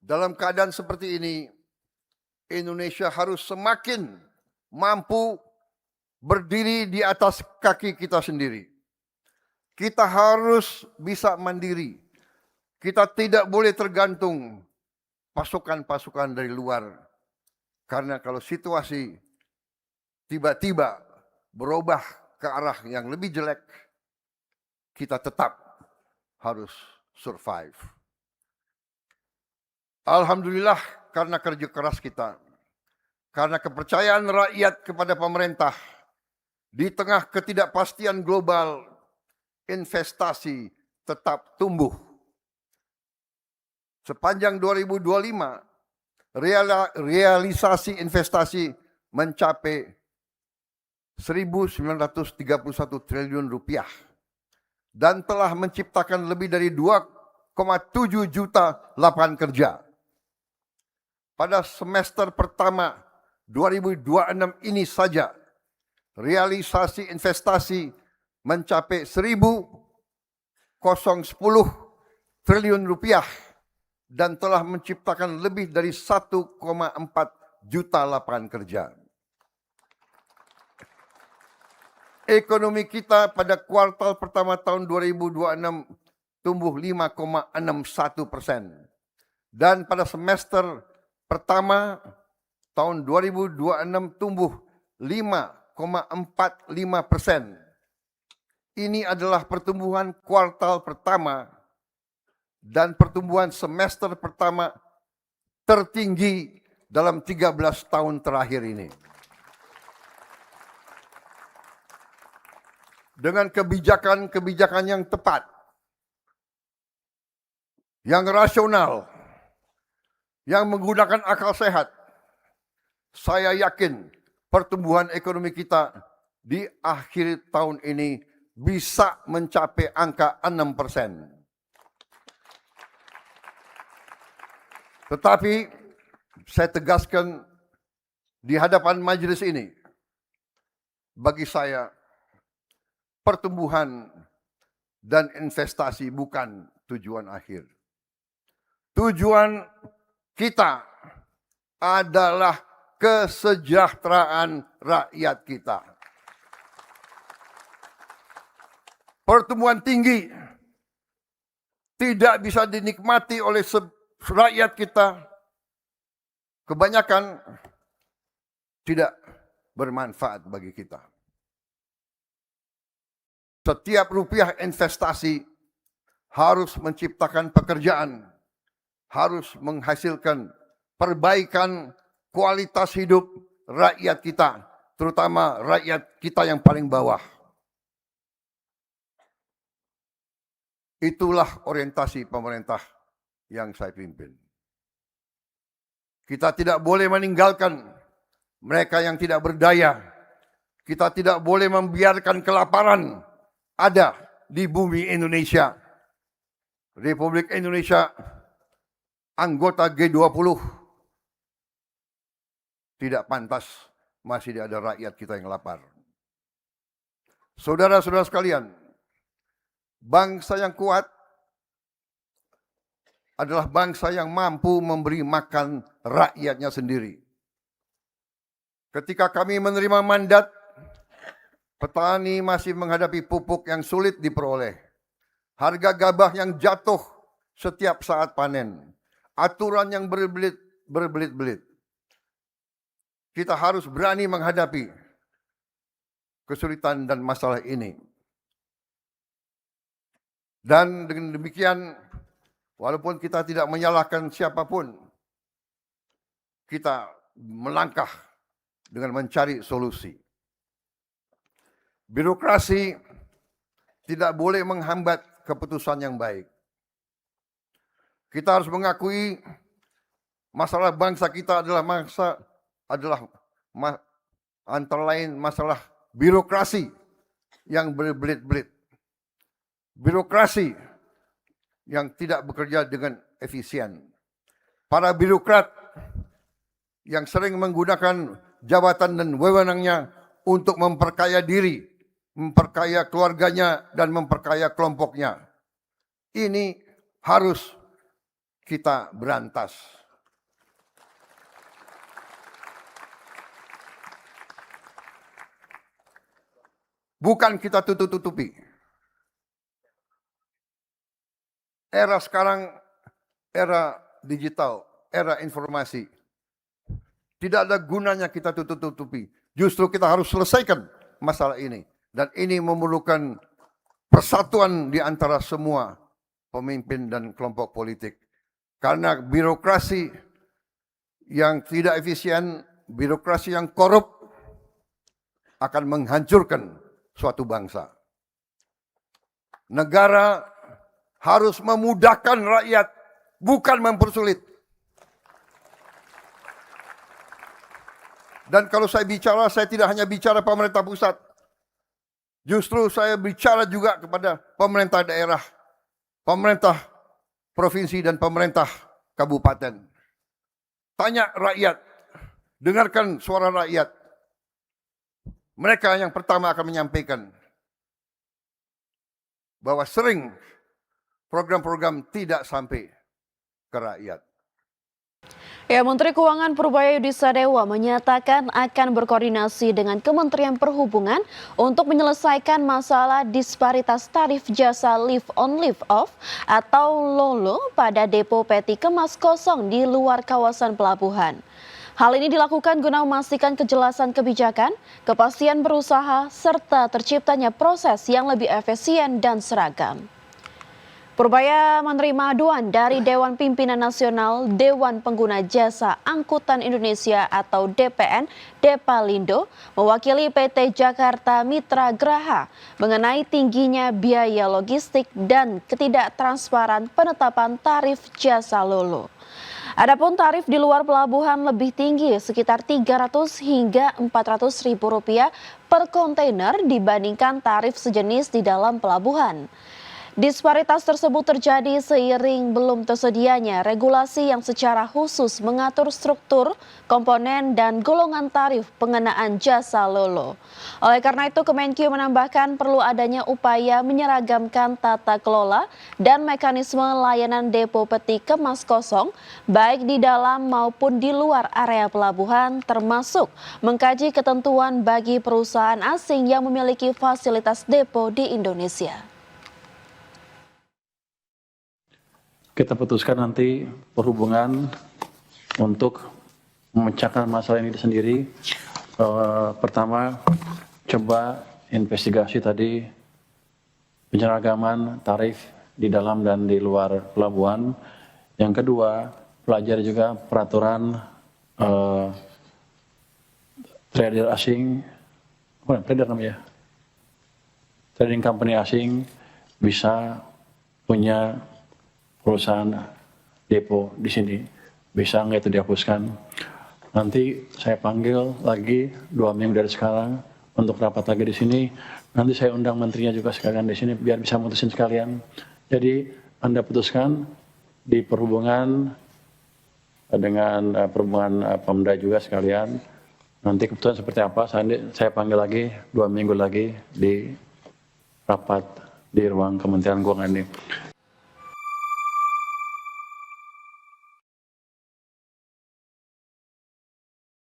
Dalam keadaan seperti ini, Indonesia harus semakin mampu berdiri di atas kaki kita sendiri. Kita harus bisa mandiri. Kita tidak boleh tergantung pasukan-pasukan dari luar. Karena kalau situasi tiba-tiba berubah ke arah yang lebih jelek, kita tetap harus survive. Alhamdulillah karena kerja keras kita, karena kepercayaan rakyat kepada pemerintah, di tengah ketidakpastian global, investasi tetap tumbuh. Sepanjang 2025, realisasi investasi mencapai 1.931 triliun rupiah dan telah menciptakan lebih dari 2,7 juta lapangan kerja. Pada semester pertama 2026 ini saja, realisasi investasi mencapai 1.010 triliun rupiah dan telah menciptakan lebih dari 1,4 juta lapangan kerja. Ekonomi kita pada kuartal pertama tahun 2026 tumbuh 5,61%. Dan pada semester pertama tahun 2026 tumbuh 5,45%. Ini adalah pertumbuhan kuartal pertama dan pertumbuhan semester pertama tertinggi dalam 13 tahun terakhir ini. Dengan kebijakan-kebijakan yang tepat, yang rasional, yang menggunakan akal sehat, saya yakin pertumbuhan ekonomi kita di akhir tahun ini bisa mencapai angka 6%. Tetapi saya tegaskan di hadapan majelis ini, bagi saya pertumbuhan dan investasi bukan tujuan akhir. Tujuan kita adalah kesejahteraan rakyat kita. Pertumbuhan tinggi tidak bisa dinikmati oleh rakyat kita. Kebanyakan tidak bermanfaat bagi kita. Setiap rupiah investasi harus menciptakan pekerjaan, harus menghasilkan perbaikan kualitas hidup rakyat kita, terutama rakyat kita yang paling bawah. Itulah orientasi pemerintah yang saya pimpin. Kita tidak boleh meninggalkan mereka yang tidak berdaya. Kita tidak boleh membiarkan kelaparan ada di bumi Indonesia. Republik Indonesia anggota G20. Tidak pantas masih ada rakyat kita yang lapar. Saudara-saudara sekalian, bangsa yang kuat adalah bangsa yang mampu memberi makan rakyatnya sendiri. Ketika kami menerima mandat, petani masih menghadapi pupuk yang sulit diperoleh. Harga gabah yang jatuh setiap saat panen. Aturan yang berbelit-belit. Kita harus berani menghadapi kesulitan dan masalah ini. Dan dengan demikian, walaupun kita tidak menyalahkan siapapun, kita melangkah dengan mencari solusi. Birokrasi tidak boleh menghambat keputusan yang baik. Kita harus mengakui masalah bangsa kita adalah antara lain masalah birokrasi yang berbelit-belit. Birokrasi yang tidak bekerja dengan efisien. Para birokrat yang sering menggunakan jabatan dan wewenangnya untuk memperkaya diri, memperkaya keluarganya, dan memperkaya kelompoknya. Ini harus kita berantas. Bukan kita tutup-tutupi. Era sekarang, era digital, era informasi. Tidak ada gunanya kita tutup-tutupi. Justru kita harus selesaikan masalah ini. Dan ini memerlukan persatuan di antara semua pemimpin dan kelompok politik. Karena birokrasi yang tidak efisien, birokrasi yang korup akan menghancurkan suatu bangsa. Negara harus memudahkan rakyat, bukan mempersulit. Dan kalau saya bicara, saya tidak hanya bicara pemerintah pusat. Justru saya bicara juga kepada pemerintah daerah, pemerintah provinsi dan pemerintah kabupaten. Tanya rakyat, dengarkan suara rakyat. Mereka yang pertama akan menyampaikan bahwa sering program-program tidak sampai ke rakyat. Ya, Menteri Keuangan Purbaya Yudisadewa menyatakan akan berkoordinasi dengan Kementerian Perhubungan untuk menyelesaikan masalah disparitas tarif jasa lift on lift off atau LOLO pada depo peti kemas kosong di luar kawasan pelabuhan. Hal ini dilakukan guna memastikan kejelasan kebijakan, kepastian berusaha, serta terciptanya proses yang lebih efisien dan seragam. Purbaya menerima aduan dari Dewan Pimpinan Nasional Dewan Pengguna Jasa Angkutan Indonesia atau DPN Depalindo mewakili PT Jakarta Mitra Graha mengenai tingginya biaya logistik dan ketidaktransparan penetapan tarif jasa LOLO. Adapun tarif di luar pelabuhan lebih tinggi sekitar 300 hingga 400 ribu rupiah per kontainer dibandingkan tarif sejenis di dalam pelabuhan. Disparitas tersebut terjadi seiring belum tersedianya regulasi yang secara khusus mengatur struktur, komponen, dan golongan tarif pengenaan jasa LOLO. Oleh karena itu, Kemenkyu menambahkan perlu adanya upaya menyeragamkan tata kelola dan mekanisme layanan depo peti kemas kosong, baik di dalam maupun di luar area pelabuhan, termasuk mengkaji ketentuan bagi perusahaan asing yang memiliki fasilitas depo di Indonesia. Kita putuskan nanti perhubungan untuk memecahkan masalah ini sendiri. Pertama, coba investigasi tadi penyeragaman tarif di dalam dan di luar pelabuhan. Yang kedua, pelajari juga peraturan trader asing, trader namanya, trading company asing bisa punya perusahaan depo di sini, bisa nggak itu dihapuskan. Nanti saya panggil lagi 2 minggu dari sekarang untuk rapat lagi di sini. Nanti saya undang menterinya juga sekalian di sini biar bisa mutusin sekalian. Jadi Anda putuskan di perhubungan dengan perhubungan Pemda juga sekalian. Nanti keputusan seperti apa saya panggil lagi 2 minggu lagi di rapat di ruang Kementerian Keuangan ini.